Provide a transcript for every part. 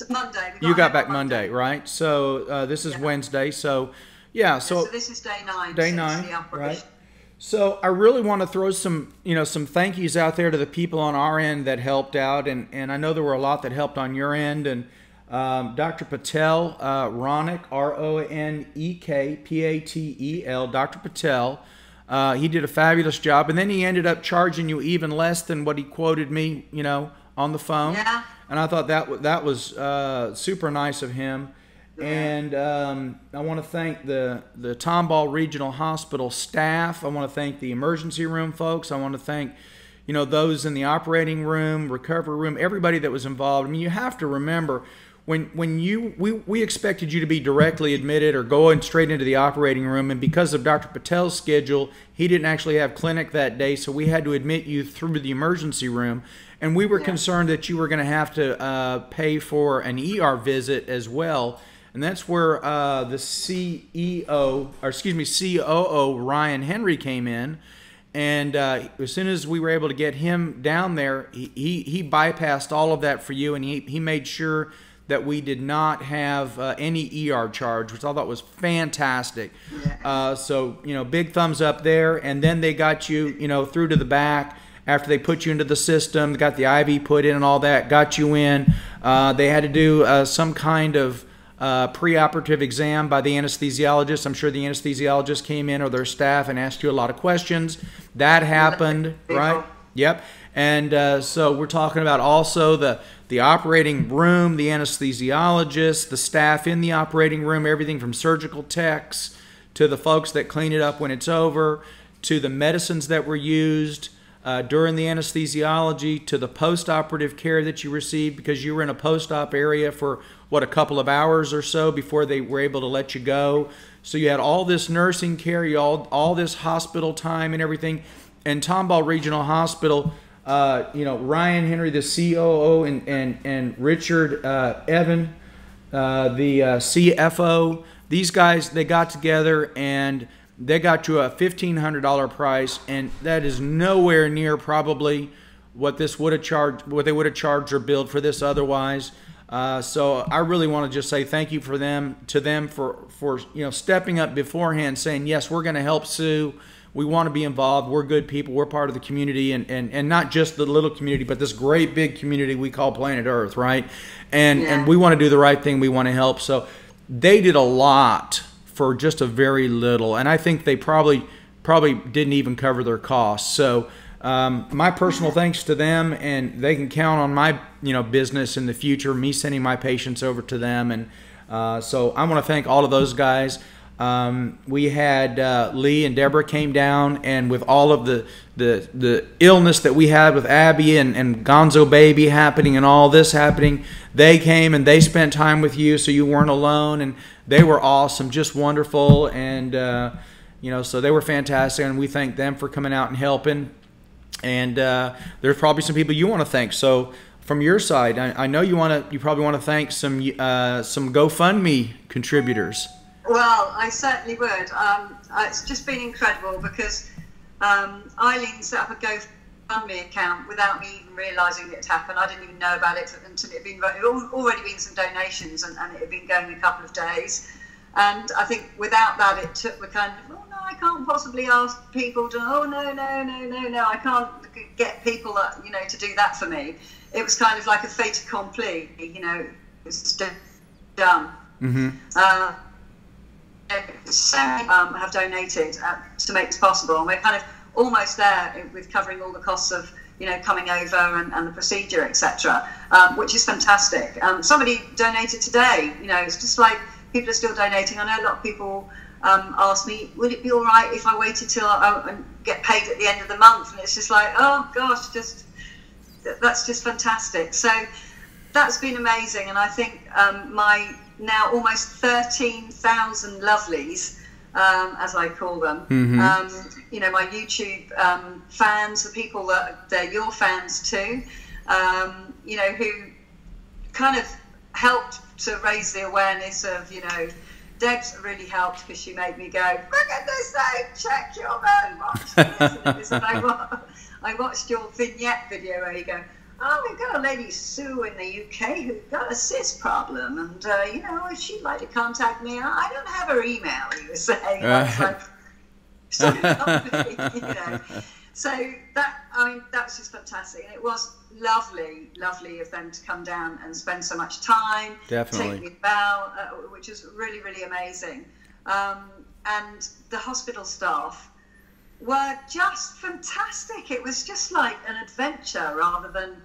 Monday. You got back Monday, right? So this is Wednesday. So yeah, so this is day 9. day since 9, the operation. right? So I really want to throw some, some thank yous out there to the people on our end that helped out, and I know there were a lot that helped on your end. And Dr. Patel, Ronek, Ronek, Patel, Dr. Patel, he did a fabulous job, and then he ended up charging you even less than what he quoted me, on the phone. Yeah. And I thought that was super nice of him. And I want to thank the Tomball Regional Hospital staff. I want to thank the emergency room folks. I want to thank, those in the operating room, recovery room, everybody that was involved. I mean, you have to remember when we expected you to be directly admitted or going straight into the operating room, and because of Dr. Patel's schedule, he didn't actually have clinic that day, so we had to admit you through the emergency room. And we were concerned that you were going to have to pay for an ER visit as well. And that's where the COO, Ryan Henry, came in. And as soon as we were able to get him down there, he bypassed all of that for you, and he made sure that we did not have any ER charge, which I thought was fantastic. So, big thumbs up there. And then they got you, through to the back. After they put you into the system, got the IV put in and all that, got you in. They had to do some kind of preoperative exam by the anesthesiologist. I'm sure the anesthesiologist came in or their staff and asked you a lot of questions. That happened, right? Yep. And so we're talking about also the operating room, the anesthesiologist, the staff in the operating room, everything from surgical techs to the folks that clean it up when it's over, to the medicines that were used during the anesthesiology, to the post-operative care that you received, because you were in a post-op area for, a couple of hours or so before they were able to let you go. So you had all this nursing care, all this hospital time and everything. And Tomball Regional Hospital, Ryan Henry, the COO, and Richard Evan, the CFO, these guys, they got together and they got you a $1,500 price, and that is nowhere near probably what this would have charged, what they would have charged or billed for this otherwise. So I really want to just say thank you to them for stepping up beforehand, saying yes, we're going to help Sue. We want to be involved. We're good people. We're part of the community, and not just the little community, but this great big community we call planet Earth, right? And we want to do the right thing. We want to help. So they did a lot for just a very little, and I think they probably didn't even cover their costs. So my personal thanks to them, and they can count on my business in the future, me sending my patients over to them. And so I want to thank all of those guys. We had Lee and Deborah came down, and with all of the illness that we had with Abby and Gonzo baby happening and all this happening, they came and they spent time with you, so you weren't alone, and they were awesome, just wonderful. And so they were fantastic, and we thank them for coming out and helping. And there's probably some people you want to thank. So from your side, I know you probably want to thank some GoFundMe contributors. Well, I certainly would. It's just been incredible because Eileen set up a GoFundMe account without me even realising it had happened. I didn't even know about it until it had already been some donations, and it had been going a couple of days. And I think without that, it took the kind of, I can't possibly ask people to, no, I can't get people that, to do that for me. It was kind of like a fait accompli, it's done. Mm-hmm. Have donated to make this possible, and we're kind of almost there with covering all the costs of coming over and the procedure, etc., which is fantastic. Somebody donated today. It's just like people are still donating. I know a lot of people ask me, would it be all right if I waited till I get paid at the end of the month? And it's just like, oh gosh, that's just fantastic. So that's been amazing, and I think my now almost 13,000 lovelies, as I call them, my YouTube fans, the people that they're your fans too, who kind of helped to raise the awareness of, Deb's really helped because she made me go, look at this thing, check your phone, watch this. And I watched your vignette video where you go, oh, we've got a lady, Sue, in the UK who's got a cyst problem, and, you know, if she'd like to contact me, I don't have her email, he was saying. I was like, so lovely, you know. So that, I mean, that was just fantastic. And it was lovely, lovely of them to come down and spend so much time. Definitely. Take me about, which was really, really amazing. And the hospital staff were just fantastic. It was just like an adventure rather than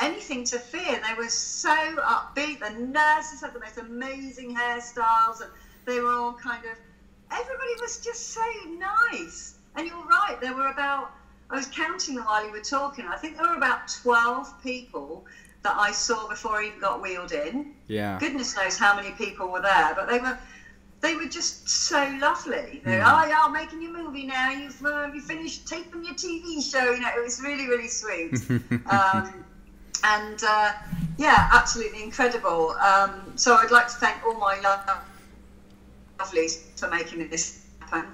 anything to fear. They were so upbeat. The nurses had the most amazing hairstyles, and they were all kind of, everybody was just so nice. And you're right, there were about, I was counting them while you were talking, I think there were about 12 people that I saw before I even got wheeled in. Yeah. Goodness knows how many people were there, but they were just so lovely. They were, oh yeah, I'm making your movie now. You've finished taping your TV show. You know, it was really, really sweet. Yeah, absolutely incredible. So I'd like to thank all my lovelies for making this happen.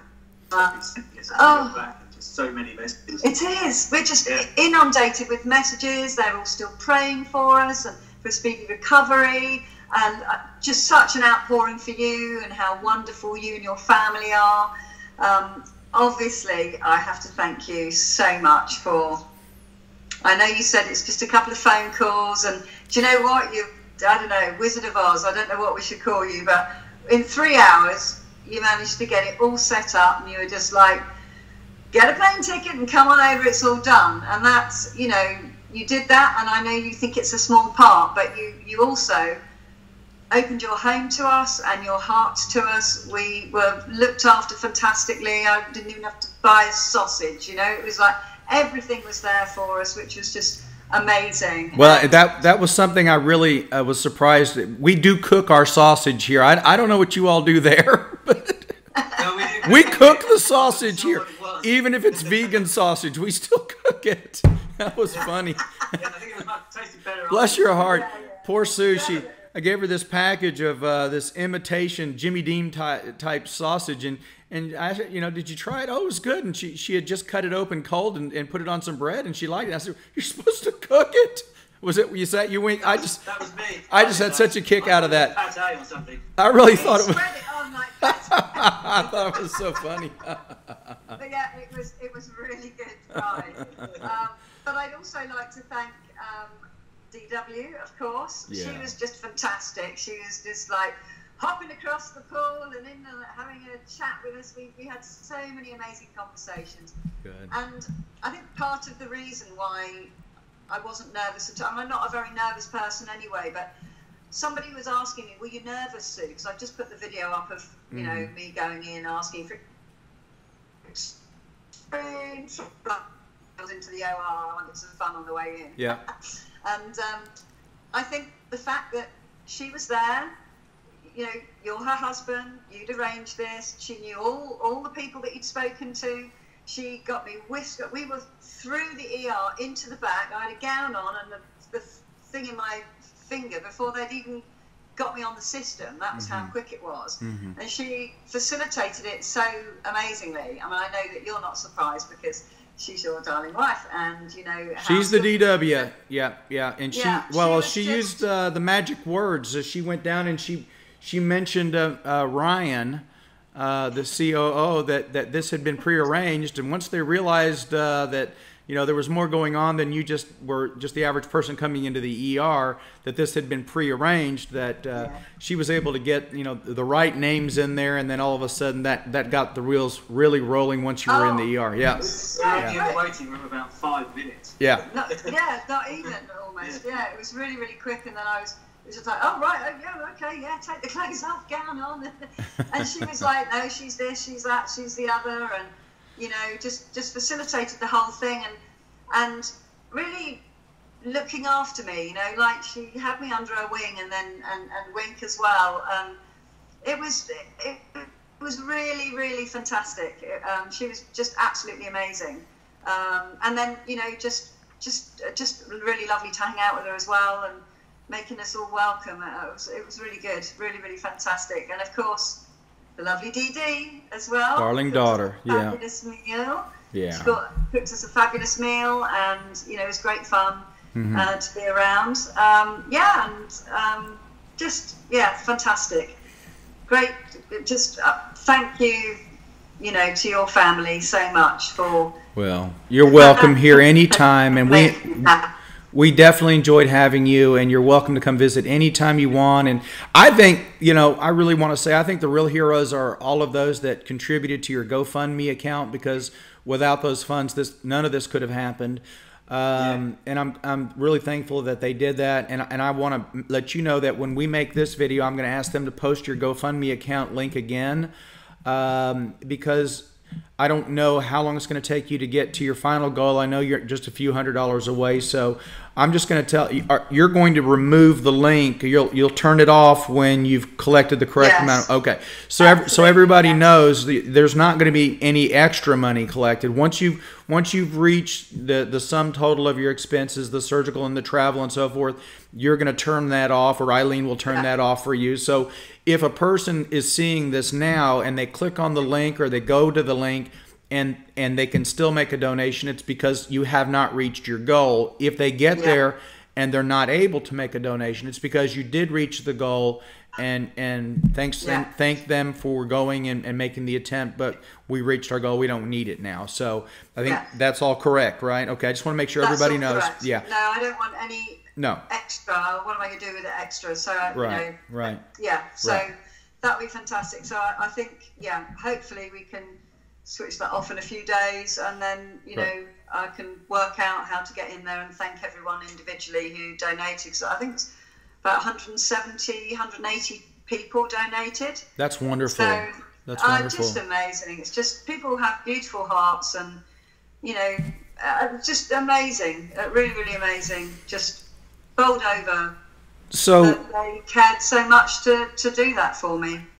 So many messages. It is. We're just inundated with messages. They're all still praying for us and for a speedy recovery. And just such an outpouring for you and how wonderful you and your family are. Obviously, I have to thank you so much for, I know you said it's just a couple of phone calls, and do you know what? I don't know, Wizard of Oz, I don't know what we should call you, but in 3 hours, you managed to get it all set up, and you were just like, get a plane ticket and come on over, it's all done. And that's, you know, you did that, and I know you think it's a small part, but you also opened your home to us and your heart to us. We were looked after fantastically. I didn't even have to buy a sausage, you know. It was like everything was there for us, which was just amazing. Well, that was something I really was surprised. We do cook our sausage here. I don't know what you all do there, but we cook the sausage here. Even if it's vegan sausage, we still cook it. That was funny. I think it tasted better. Bless your heart. Poor Sue. I gave her this package of this imitation Jimmy Dean type sausage, and I said, you know, did you try it? Oh, it was good. And she had just cut it open cold and put it on some bread, and she liked it. I said, you're supposed to cook it. Was it you said you went? That was me. I just had such a kick out of that. Pate or something. I really thought it was. Spread it on like that. I thought it was so funny. But yeah, it was really good, right? But I'd also like to thank DW, of course. Yeah. She was just fantastic. She was just like hopping across the pool and in and having a chat with us. We had so many amazing conversations. Good. And I think part of the reason why I wasn't nervous at all, I'm not a very nervous person anyway, but somebody was asking me, were you nervous, Sue? Because I just put the video up of, you know, me going in, asking for into the OR. I wanted some fun on the way in. Yeah. And I think the fact that she was there, you know, you're her husband, you'd arranged this, she knew all the people that you'd spoken to, she got me whisked, we were through the ER into the back, I had a gown on and the thing in my finger before they'd even got me on the system. That was how quick it was. And she facilitated it so amazingly. I mean, I know that you're not surprised because she's your darling wife, and you know she's the DW. Yeah. And she used the magic words as she went down, and she mentioned Ryan, the COO, that this had been prearranged, and once they realized that, you know, there was more going on than you just were just the average person coming into the ER, that this had been prearranged, that she was able to get, you know, the right names in there, and then all of a sudden that got the wheels really rolling once you were in the ER. Yeah. We were in the waiting room about 5 minutes. Yeah. Not even almost. Yeah, it was really, really quick, and then it was just like, oh right, take the clothes off, gown on, and she was like, no, she's this, she's that, she's the other, and you know, just facilitated the whole thing, and really looking after me, you know, like she had me under her wing, and Wink as well. It was really, really fantastic. She was just absolutely amazing, and then, you know, just really lovely to hang out with her as well, and making us all welcome. It was really good, really, really fantastic, and of course the lovely Dee Dee as well. Darling daughter, fabulous meal. Yeah. She cooked us a fabulous meal, and you know, it was great fun. to be around. Fantastic. Great. Just thank you, to your family so much for. Well, you're welcome here anytime, and we definitely enjoyed having you, and you're welcome to come visit anytime you want. And I think, I really want to say, I think the real heroes are all of those that contributed to your GoFundMe account, because without those funds, none of this could have happened. And I'm really thankful that they did that. And I want to let you know that when we make this video, I'm going to ask them to post your GoFundMe account link again, because I don't know how long it's going to take you to get to your final goal. I know you're just a few $100s away, so I'm just going to tell you, you're going to remove the link. You'll turn it off when you've collected the correct amount. Okay, so everybody knows there's not going to be any extra money collected once you've reached the sum total of your expenses, the surgical and the travel and so forth. You're going to turn that off, or Eileen will turn that off for you. So if a person is seeing this now and they click on the link or they go to the link and they can still make a donation, it's because you have not reached your goal. If they get there and they're not able to make a donation, it's because you did reach the goal, and thank them for going and making the attempt, but we reached our goal. We don't need it now. So I think that's all correct, right? Okay, I just want to make sure everybody knows. Correct. Yeah. No, I don't want any extra. What am I going to do with the extra? So that would be fantastic. So I think hopefully we can switch that off in a few days, and then I can work out how to get in there and thank everyone individually who donated. So I think it's about 170, 180 people donated. That's wonderful. So, that's wonderful. Just amazing. It's just, people have beautiful hearts, and just amazing. Really, really amazing. Just bowled over. So they cared so much to do that for me.